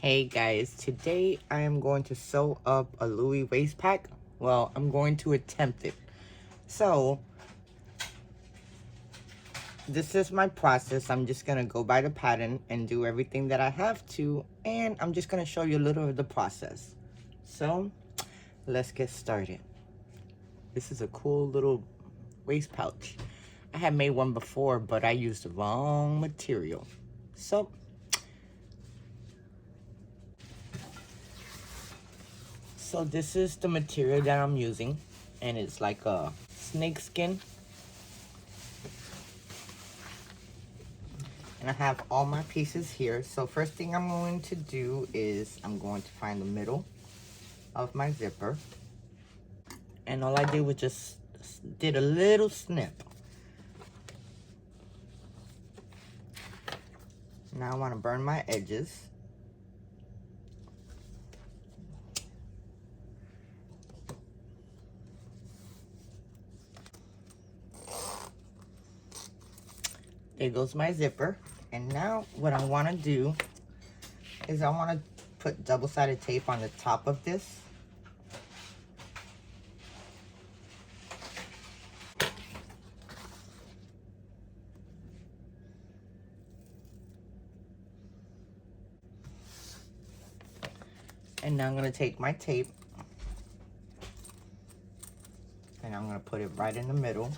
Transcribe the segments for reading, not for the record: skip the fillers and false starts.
Hey guys, today I am going to sew up a Louie waist pack. Well, I'm going to attempt it. So, this is my process. I'm just going to go by the pattern and do everything that I have to. And I'm just going to show you a little of the process. So, let's get started. This is a cool little waist pouch. I had made one before, but I used the wrong material. So, this is the material that I'm using, and it's like a snake skin. And I have all my pieces here. So first thing I'm going to do is I'm going to find the middle of my zipper. And all I did was just did a little snip. Now I want to burn my edges. There goes my zipper. And now what I want to do is I want to put double-sided tape on the top of this. And now I'm going to take my tape and I'm going to put it right in the middle.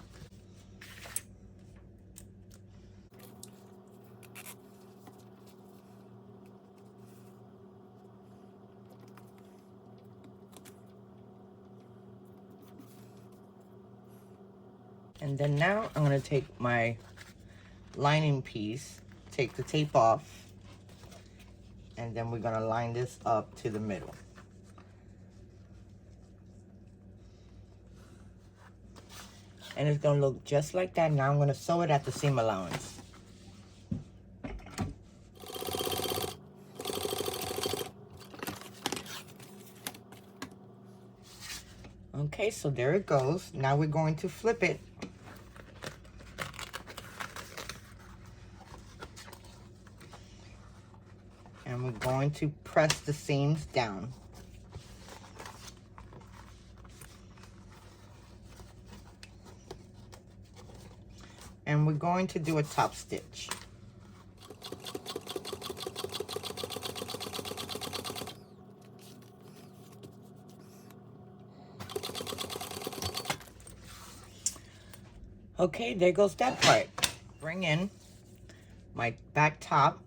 And then now I'm going to take my lining piece, take the tape off, and then we're going to line this up to the middle. And it's going to look just like that. Now I'm going to sew it at the seam allowance. Okay, so there it goes. Now we're going to flip it. And we're going to press the seams down. And we're going to do a top stitch. Okay, there goes that part. Bring in my back top,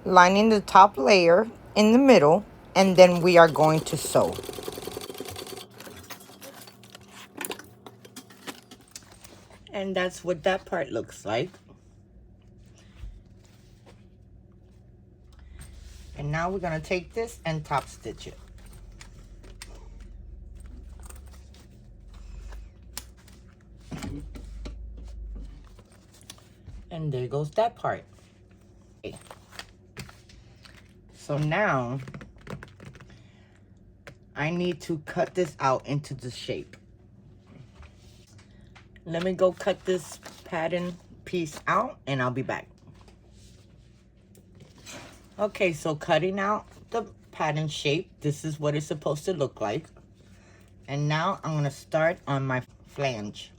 lining the top layer in the middle, and then we are going to sew. And that's what that part looks like. And now we're going to take this and top stitch it. And there goes that part. Okay. So now I need to cut this out into the shape. Let me go cut this pattern piece out and I'll be back. Okay, so cutting out the pattern shape, this is what it's supposed to look like. And now I'm going to start on my flange.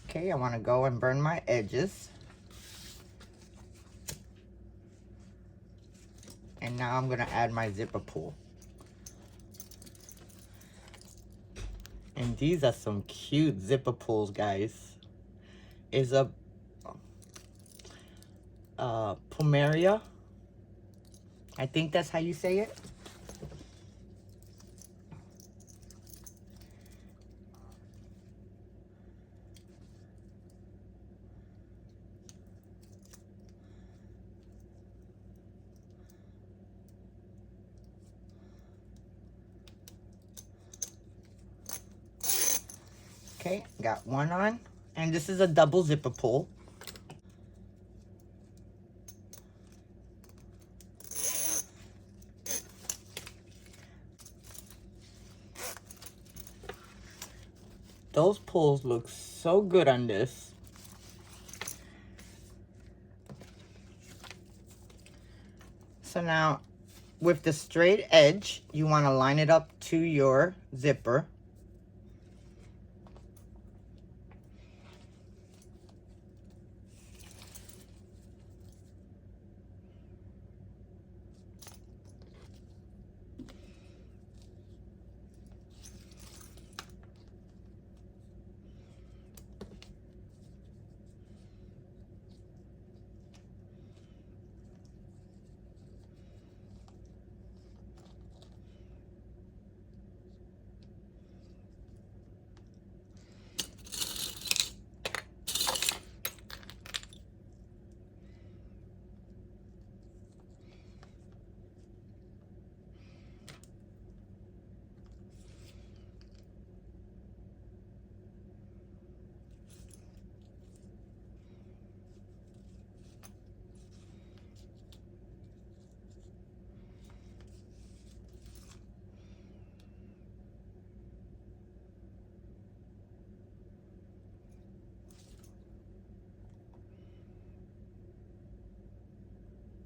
Okay, I want to go and burn my edges. And now I'm going to add my zipper pull. And these are some cute zipper pulls, guys. It's a Pomeria. I think that's how you say it. Okay, got one on. And this is a double zipper pull. Those pulls look so good on this. So now with the straight edge, you want to line it up to your zipper.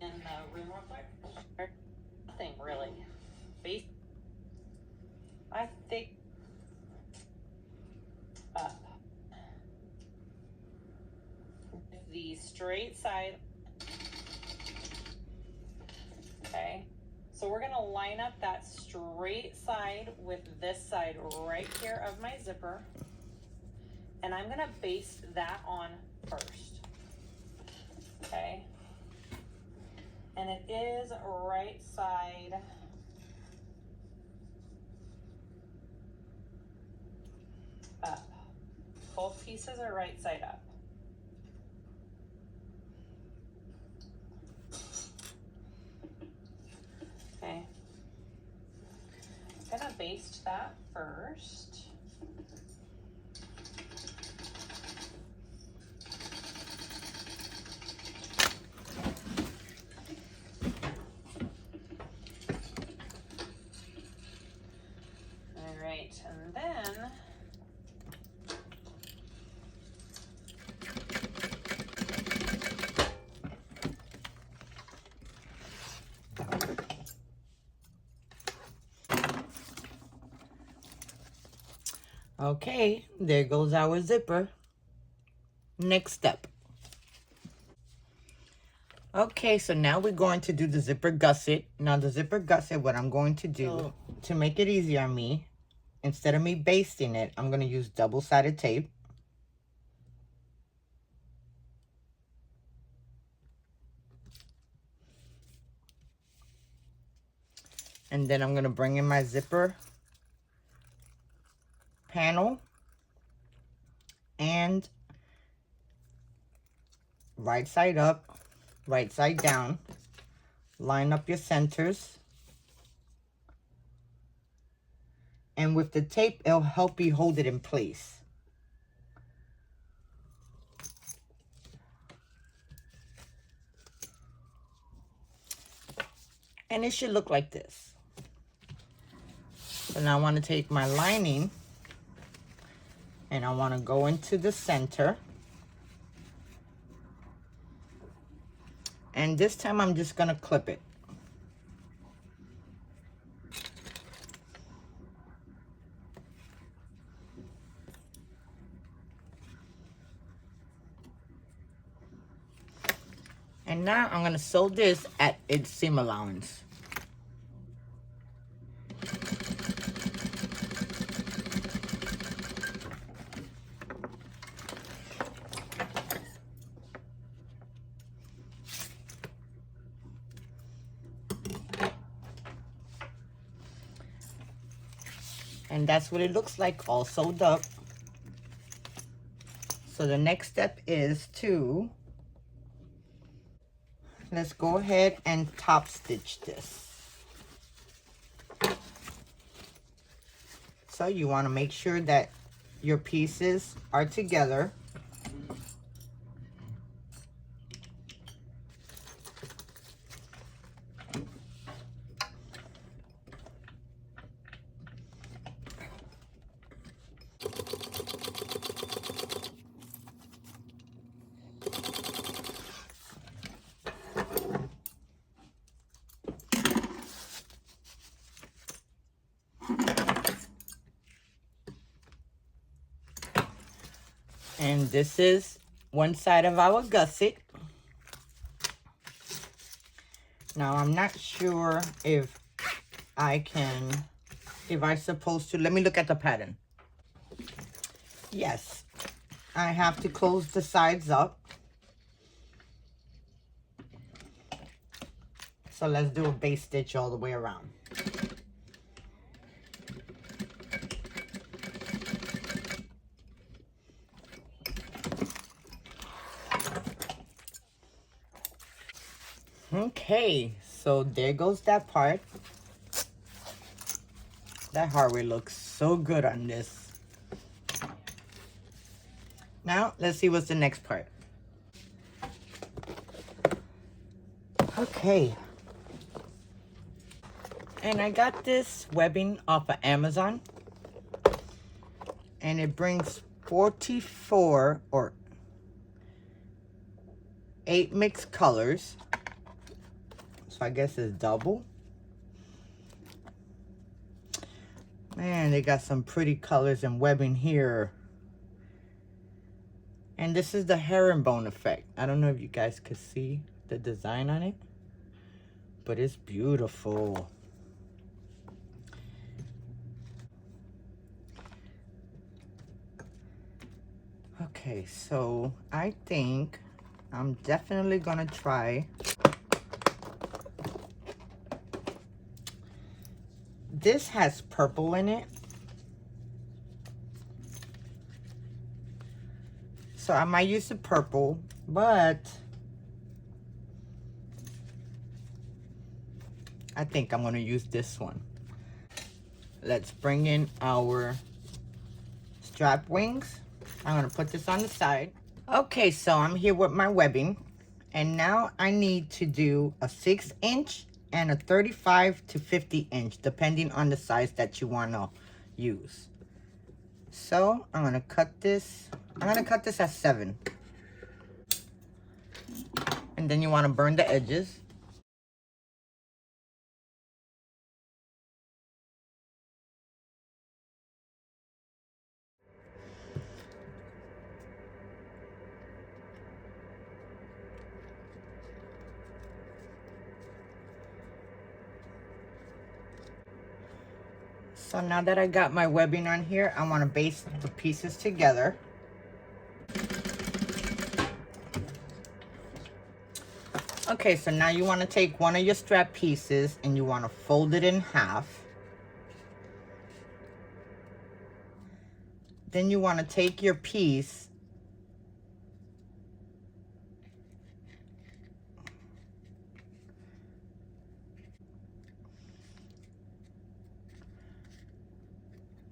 In the room real quick? Nothing really. Face. I think up. The straight side. Okay. So we're going to line up that straight side with this side right here of my zipper. And I'm going to baste that on first. Okay. And it is right side up. Both pieces are right side up. Okay. I'm gonna baste that first. All right, and then Okay, there goes our zipper. Next step. Okay, so now we're going to do the zipper gusset. Now the zipper gusset, what I'm going to do to make it easier on me, instead of me basting it, I'm going to use double-sided tape. And then I'm going to bring in my zipper panel and right side up, right side down. Line up your centers. And with the tape, it'll help you hold it in place. And it should look like this. So now I want to take my lining and I want to go into the center. And this time I'm just going to clip it. And now I'm going to sew this at its seam allowance. And that's what it looks like, all sewed up. So the next step is let's go ahead and top stitch this. So you want to make sure that your pieces are together. this is one side of our gusset. Now, I'm not sure if I'm supposed to, let me look at the pattern. Yes, I have to close the sides up. So let's do a base stitch all the way around. Okay, so there goes that part. That hardware looks so good on this. Now, let's see what's the next part. Okay. And I got this webbing off of Amazon. And it brings 44 or 8 mixed colors. So I guess it's double. Man, they got some pretty colors and webbing here. And this is the herringbone effect. I don't know if you guys could see the design on it, but it's beautiful. Okay, so I think I'm definitely gonna try this. Has purple in it, so I might use the purple, but I think I'm gonna use this one. Let's bring in our strap wings. I'm gonna put this on the side. Okay, so I'm here with my webbing, and now I need to do a 6-inch and a 35 to 50 inch, depending on the size that you wanna use. So I'm gonna cut this. I'm gonna cut this at 7. And then you wanna burn the edges. So now that I got my webbing on here, I want to baste the pieces together. Okay, so now you want to take one of your strap pieces and you want to fold it in half. Then you want to take your piece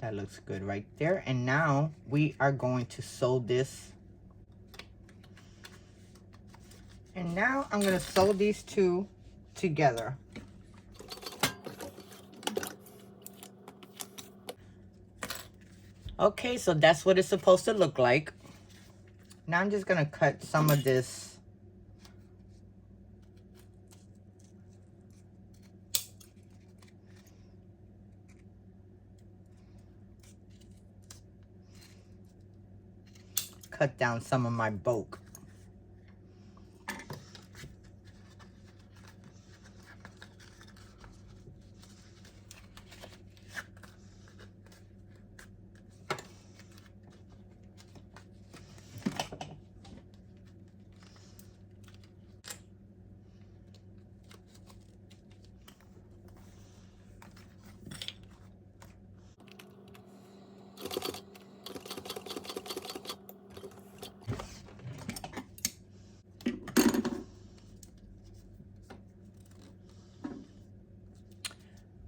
that looks good right there. And now we are going to sew this. And now I'm going to sew these two together. Okay, so that's what it's supposed to look like. Now I'm just going to cut some of this . Cut down some of my bulk.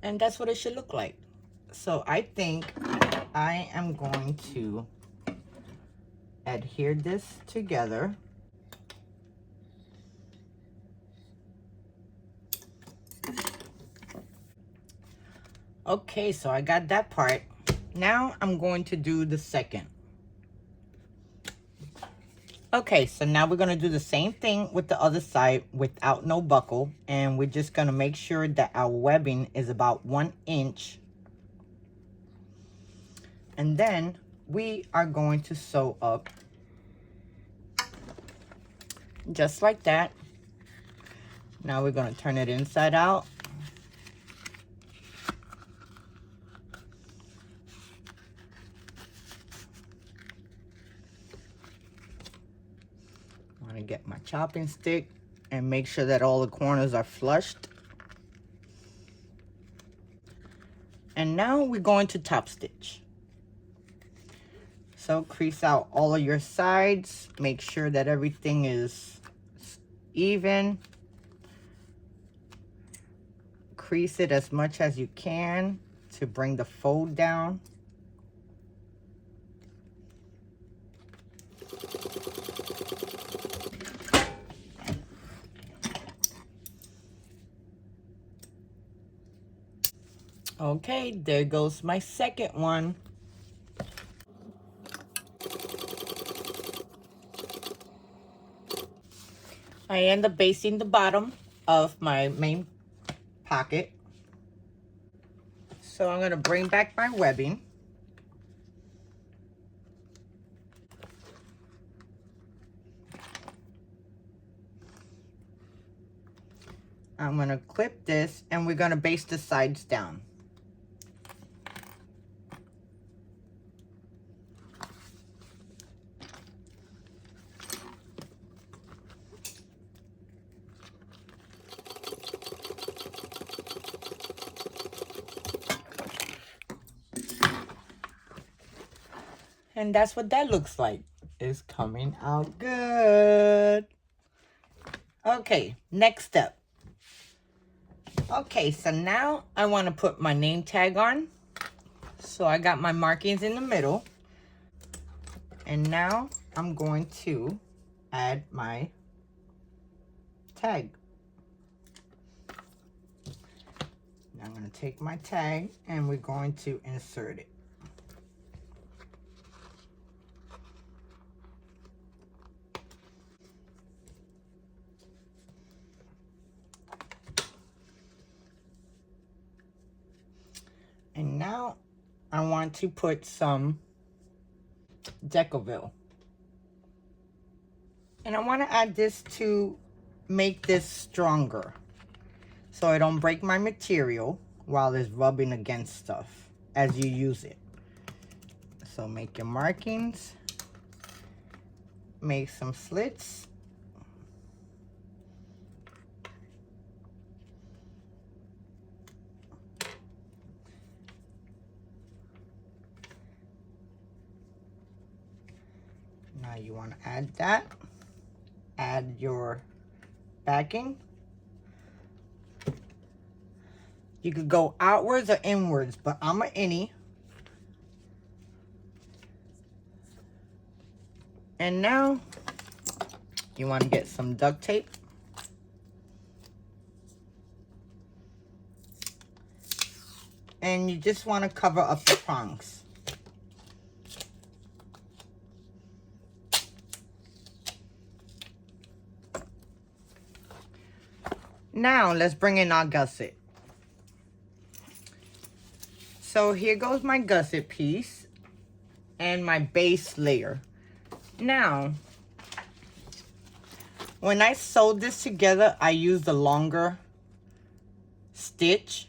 And that's what it should look like. So I think I am going to adhere this together. Okay, so I got that part. Now I'm going to do the second. Okay, so now we're going to do the same thing with the other side without no buckle. And we're just going to make sure that our webbing is about 1 inch. And then we are going to sew up just like that. Now we're going to turn it inside out. I'm going to get my chopping stick and make sure that all the corners are flushed. And now we're going to top stitch. So crease out all of your sides. Make sure that everything is even. Crease it as much as you can to bring the fold down. Okay, there goes my second one. I end up basting the bottom of my main pocket. So I'm going to bring back my webbing. I'm going to clip this and we're going to baste the sides down. And that's what that looks like. It's coming out good. Okay, next step. Okay, so now I want to put my name tag on. So I got my markings in the middle. And now I'm going to add my tag. Now I'm going to take my tag and we're going to insert it. And now I want to put some Decoville. And I want to add this to make this stronger, so I don't break my material while it's rubbing against stuff as you use it. So make your markings, make some slits. Now you want to add that. Add your backing. You could go outwards or inwards, but I'm an innie. And now you want to get some duct tape. And you just want to cover up the prongs. Now let's bring in our gusset. So here goes my gusset piece and my base layer. Now, when I sewed this together, I used a longer stitch.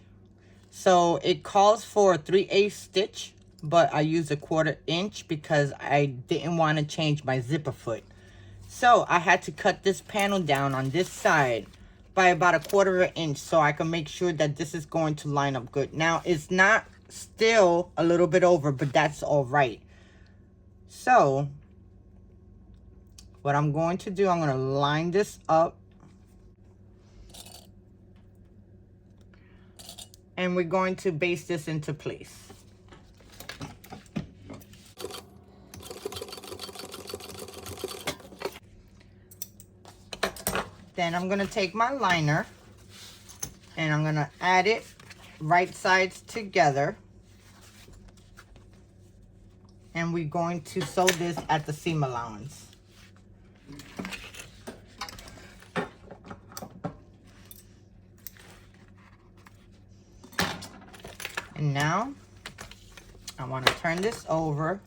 So it calls for a 3/8 stitch, but I used a 1/4 inch because I didn't want to change my zipper foot. So I had to cut this panel down on this side by about a 1/4 inch so I can make sure that this is going to line up good. Now, it's not still a little bit over, but that's all right. So what I'm going to do, I'm going to line this up. And we're going to baste this into place. Then I'm going to take my liner and I'm going to add it right sides together. And we're going to sew this at the seam allowance. And now I want to turn this over.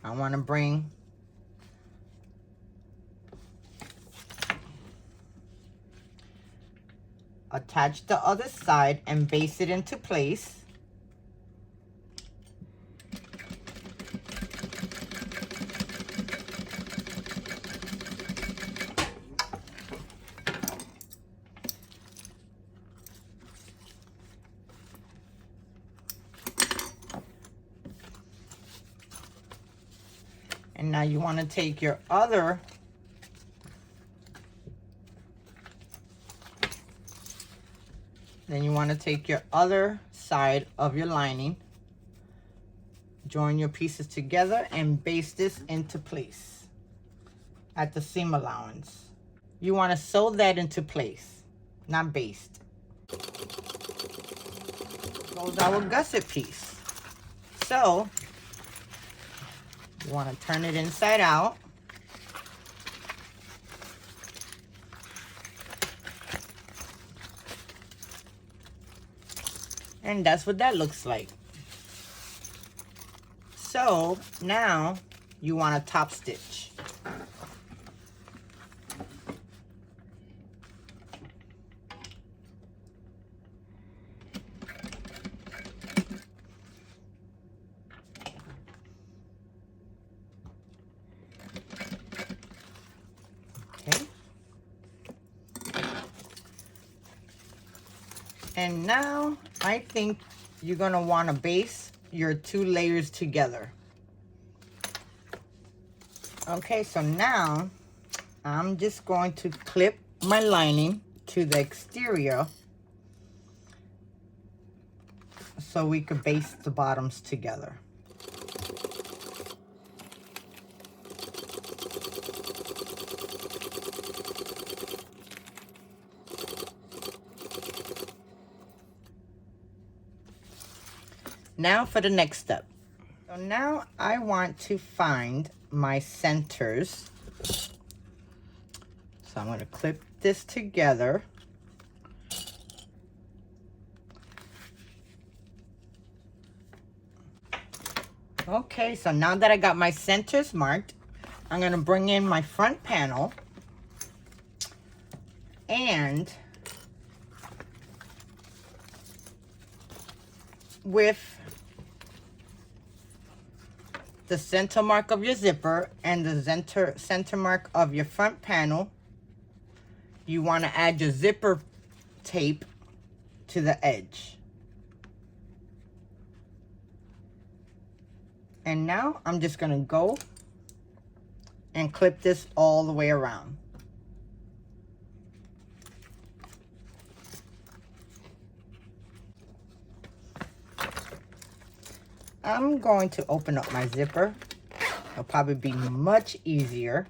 I want to bring attach the other side and baste it into place. And now you want to take your other side of your lining, join your pieces together and baste this into place at the seam allowance. You want to sew that into place, not baste. Goes our gusset piece. So you want to turn it inside out. And that's what that looks like. So now you want to top stitch. Okay. And now I think you're gonna want to baste your 2 layers together. Okay, so now I'm just going to clip my lining to the exterior so we could baste the bottoms together. Now for the next step. So now I want to find my centers. So I'm going to clip this together. Okay, so now that I got my centers marked, I'm going to bring in my front panel and with the center mark of your zipper and the center mark of your front panel, you want to add your zipper tape to the edge. And now I'm just going to go and clip this all the way around. I'm going to open up my zipper. It'll probably be much easier.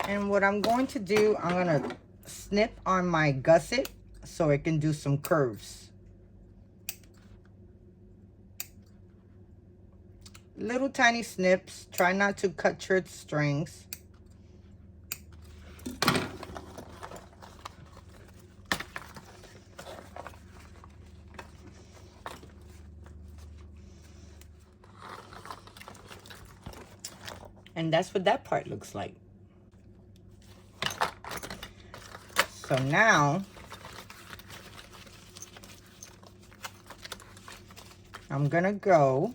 And what I'm going to do, I'm going to snip on my gusset so it can do some curves. Little tiny snips. Try not to cut your strings. And that's what that part looks like. So now I'm gonna go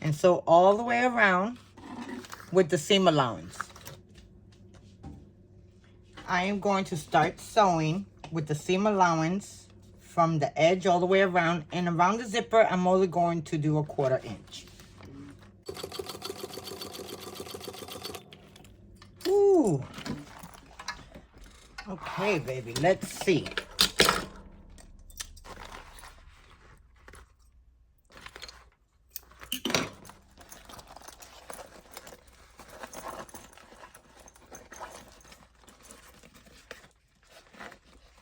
and sew all the way around with the seam allowance. I am going to start sewing with the seam allowance from the edge all the way around, and around the zipper I'm only going to do a 1/4 inch. Ooh. Okay, baby, let's see.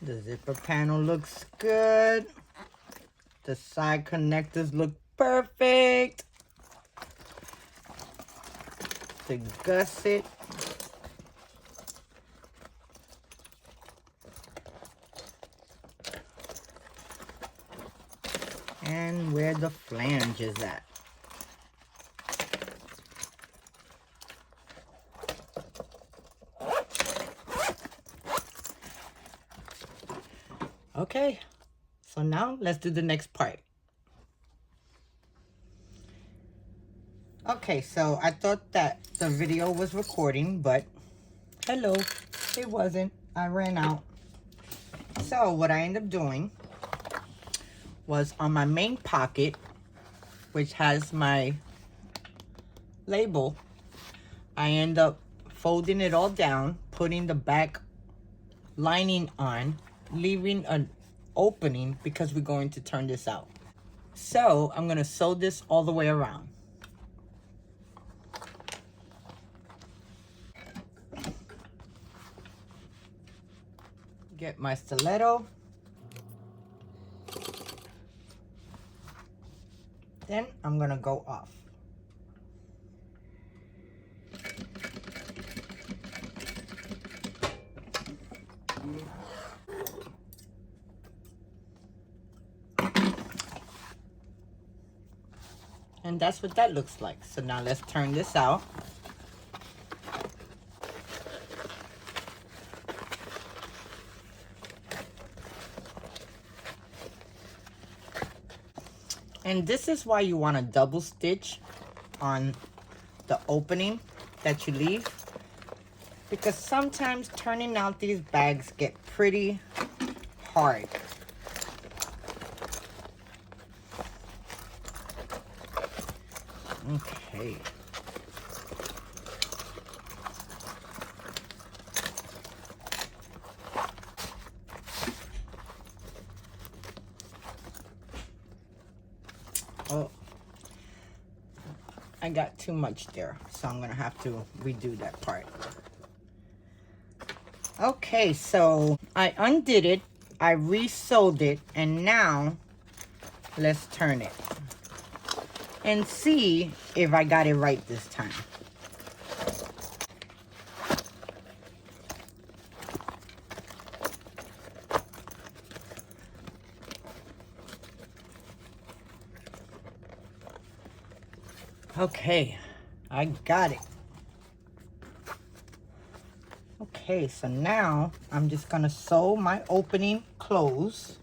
The zipper panel looks good. The side connectors look perfect. The gusset. And where the flange is at. Okay, so now let's do the next part. Okay, so I thought that the video was recording, but hello, it wasn't. I ran out. So what I ended up doing was on my main pocket, which has my label, I end up folding it all down, putting the back lining on, leaving an opening because we're going to turn this out. So I'm gonna sew this all the way around. Get my stiletto. Then I'm gonna go off. And that's what that looks like. So now let's turn this out. And this is why you want to double stitch on the opening that you leave, because sometimes turning out these bags get pretty hard. Okay. Oh, I got too much there, so I'm gonna have to redo that part. Okay, so I undid it, I re-sewed it, and now let's turn it and see if I got it right this time. Okay, I got it. Okay, so now I'm just gonna sew my opening closed.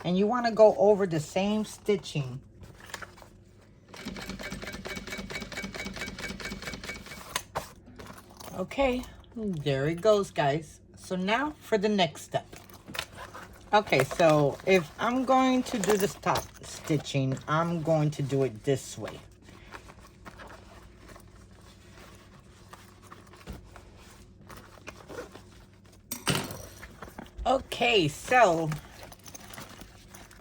And you wanna go over the same stitching. Okay, there it goes, guys. So now for the next step. Okay, so if I'm going to do the top stitching, I'm going to do it this way. Okay, so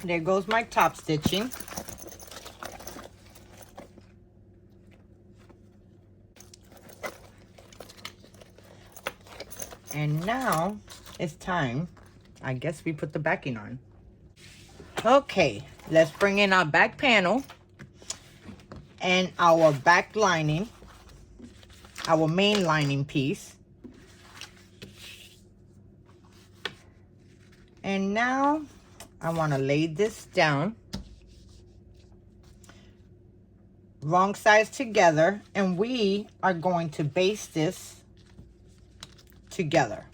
there goes my top stitching. And now it's time, I guess we put the backing on. Okay, let's bring in our back panel and our back lining, our main lining piece. And now I want to lay this down, wrong sides together, and we are going to baste this together.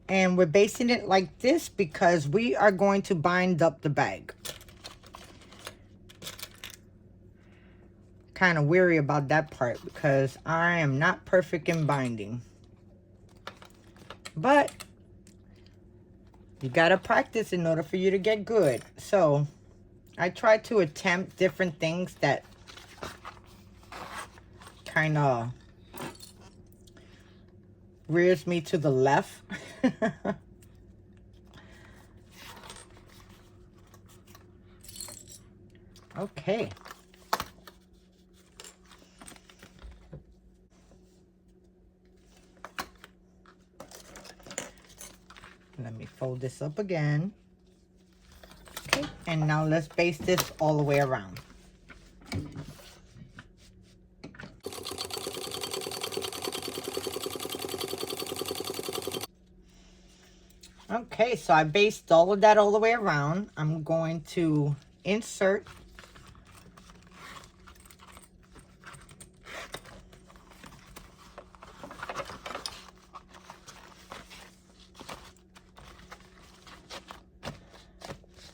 And we're basting it like this because we are going to bind up the bag. Kind of weary about that part because I am not perfect in binding. But you gotta practice in order for you to get good. So I try to attempt different things that kind of rears me to the left. Okay. Let me fold this up again. Okay, and now let's baste this all the way around. Okay, so I basted all of that all the way around. I'm going to insert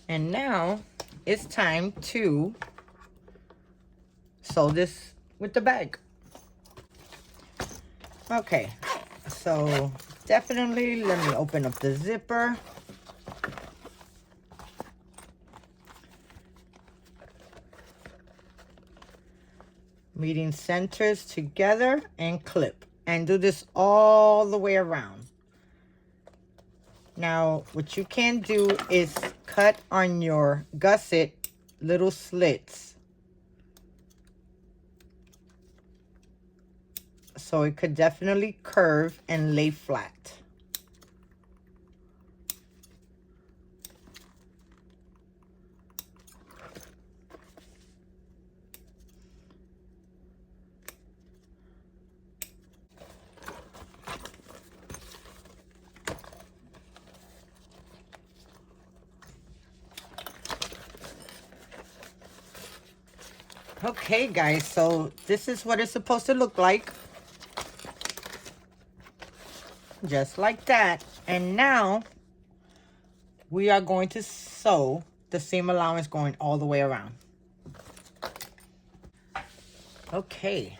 and now it's time to sew this with the bag. Okay, so definitely let me open up the zipper. Meeting centers together and clip. And do this all the way around. Now, what you can do is cut on your gusset little slits, so it could definitely curve and lay flat. Okay, guys, so this is what it's supposed to look like. Just like that. And now we are going to sew the seam allowance going all the way around. Okay.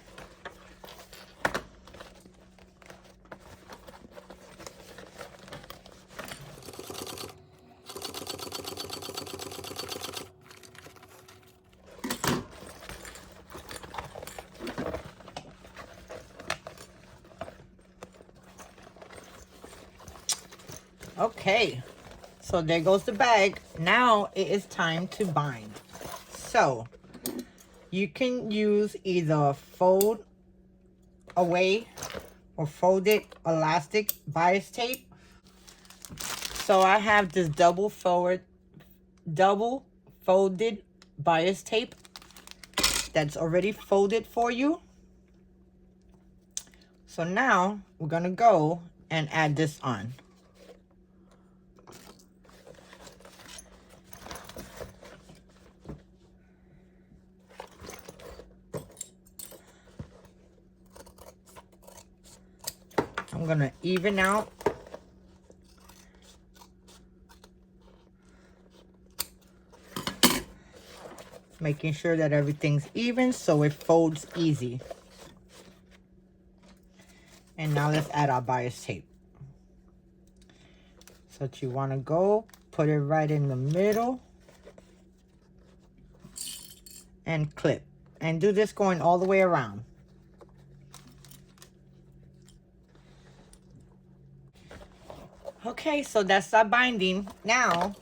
Okay, so there goes the bag. Now it is time to bind. So you can use either fold away or folded elastic bias tape. So I have this double folded bias tape that's already folded for you. So now we're gonna go and add this on. I'm gonna even out making sure that everything's even so it folds easy. And now let's add our bias tape. So you want to go put it right in the middle and clip, and do this going all the way around. Okay, so that's our binding. Now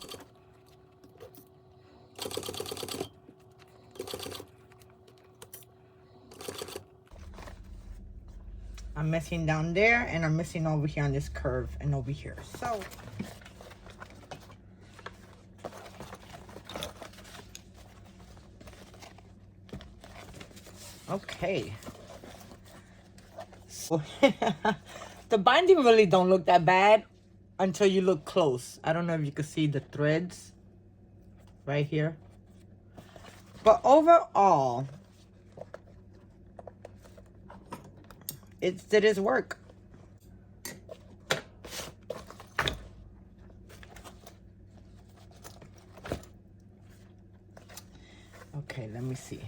I'm missing down there, and I'm missing over here on this curve and over here. So okay, so the binding really don't look that bad until you look close. I don't know if you can see the threads right here, but overall it did its work. Okay, let me see.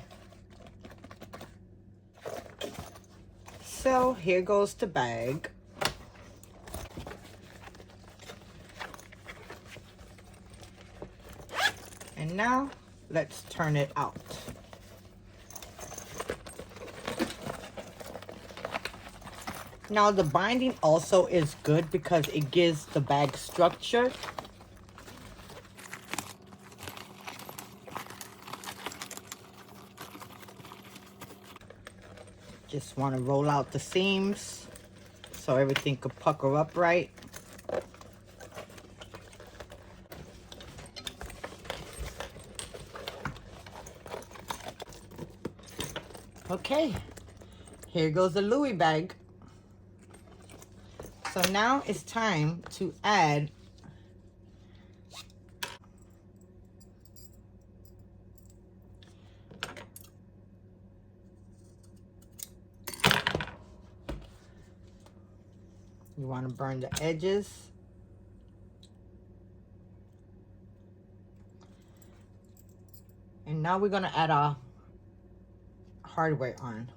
So here goes the bag. And now let's turn it out. Now the binding also is good because it gives the bag structure. Just want to roll out the seams so everything could pucker up right. Okay, here goes the Louie bag. So now it's time to add you want to burn the edges. And now we're going to add our hardware on.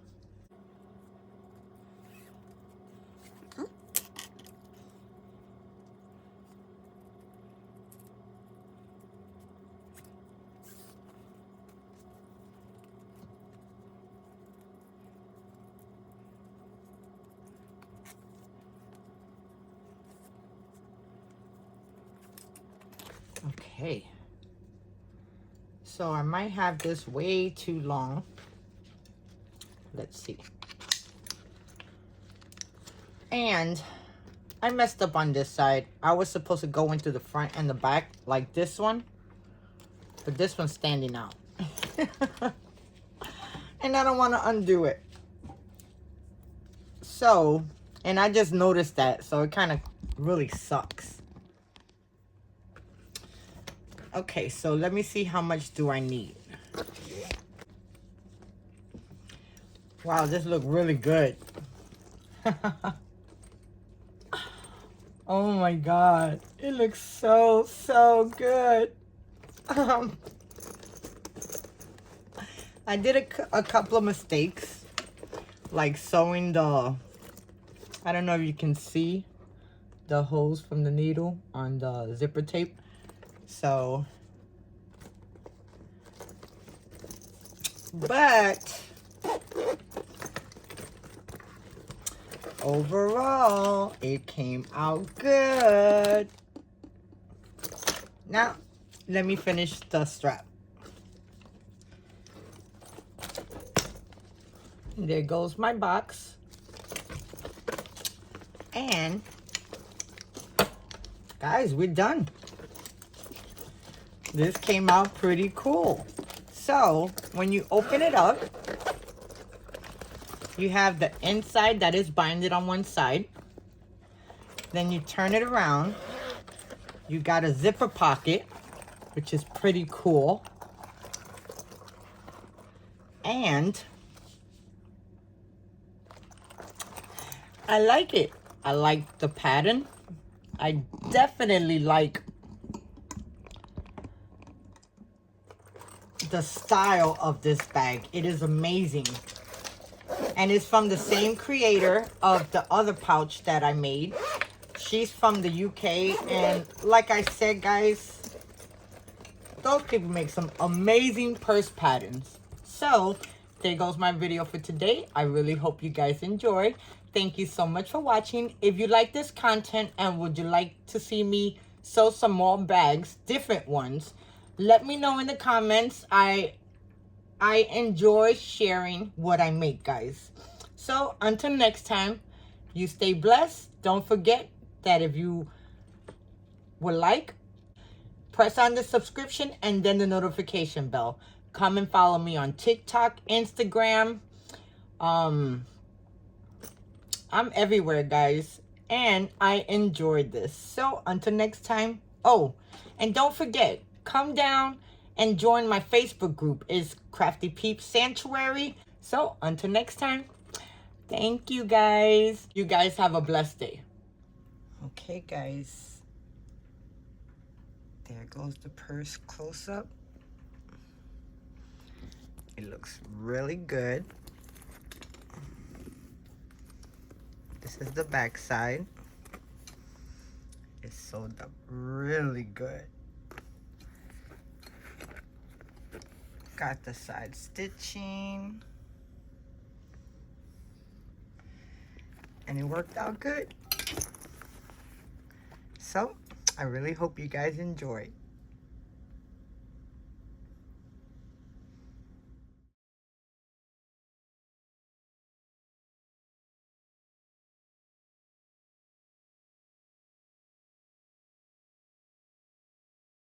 Okay. So I might have this way too long. Let's see. And I messed up on this side. I was supposed to go into the front and the back like this one. But this one's standing out. And I don't want to undo it. So, and I just noticed that. So it kind of really sucks. Okay, so let me see how much do I need. Wow, this looks really good. Oh my God, it looks so good. I did a couple of mistakes, like sewing the, I don't know if you can see the holes from the needle on the zipper tape. So, but overall, it came out good. Now, let me finish the strap. There goes my box. And, guys, we're done. This came out pretty cool. So, when you open it up, you have the inside that is binded on one side. Then you turn it around. You got a zipper pocket, which is pretty cool. And I like it. I like the pattern. I definitely like the style of this bag. It is amazing. And it's from the same creator of the other pouch that I made. She's from the UK. And like I said, guys, those people make some amazing purse patterns. So, there goes my video for today. I really hope you guys enjoyed. Thank you so much for watching. If you like this content and would you like to see me sew some more bags, different ones, let me know in the comments. I enjoy sharing what I make, guys. So until next time, you stay blessed. Don't forget that if you would like, press on the subscription and then the notification bell. Come and follow me on TikTok, Instagram. I'm everywhere, guys. And I enjoyed this. So until next time. Oh, and don't forget, come down and join my Facebook group. It's Crafty Peeps Sanctuary. So until next time, thank you, guys. You guys have a blessed day. Okay, guys. There goes the purse close up. It looks really good. This is the back side. It's sewed up really good. Got the side stitching. And it worked out good. So, I really hope you guys enjoyed.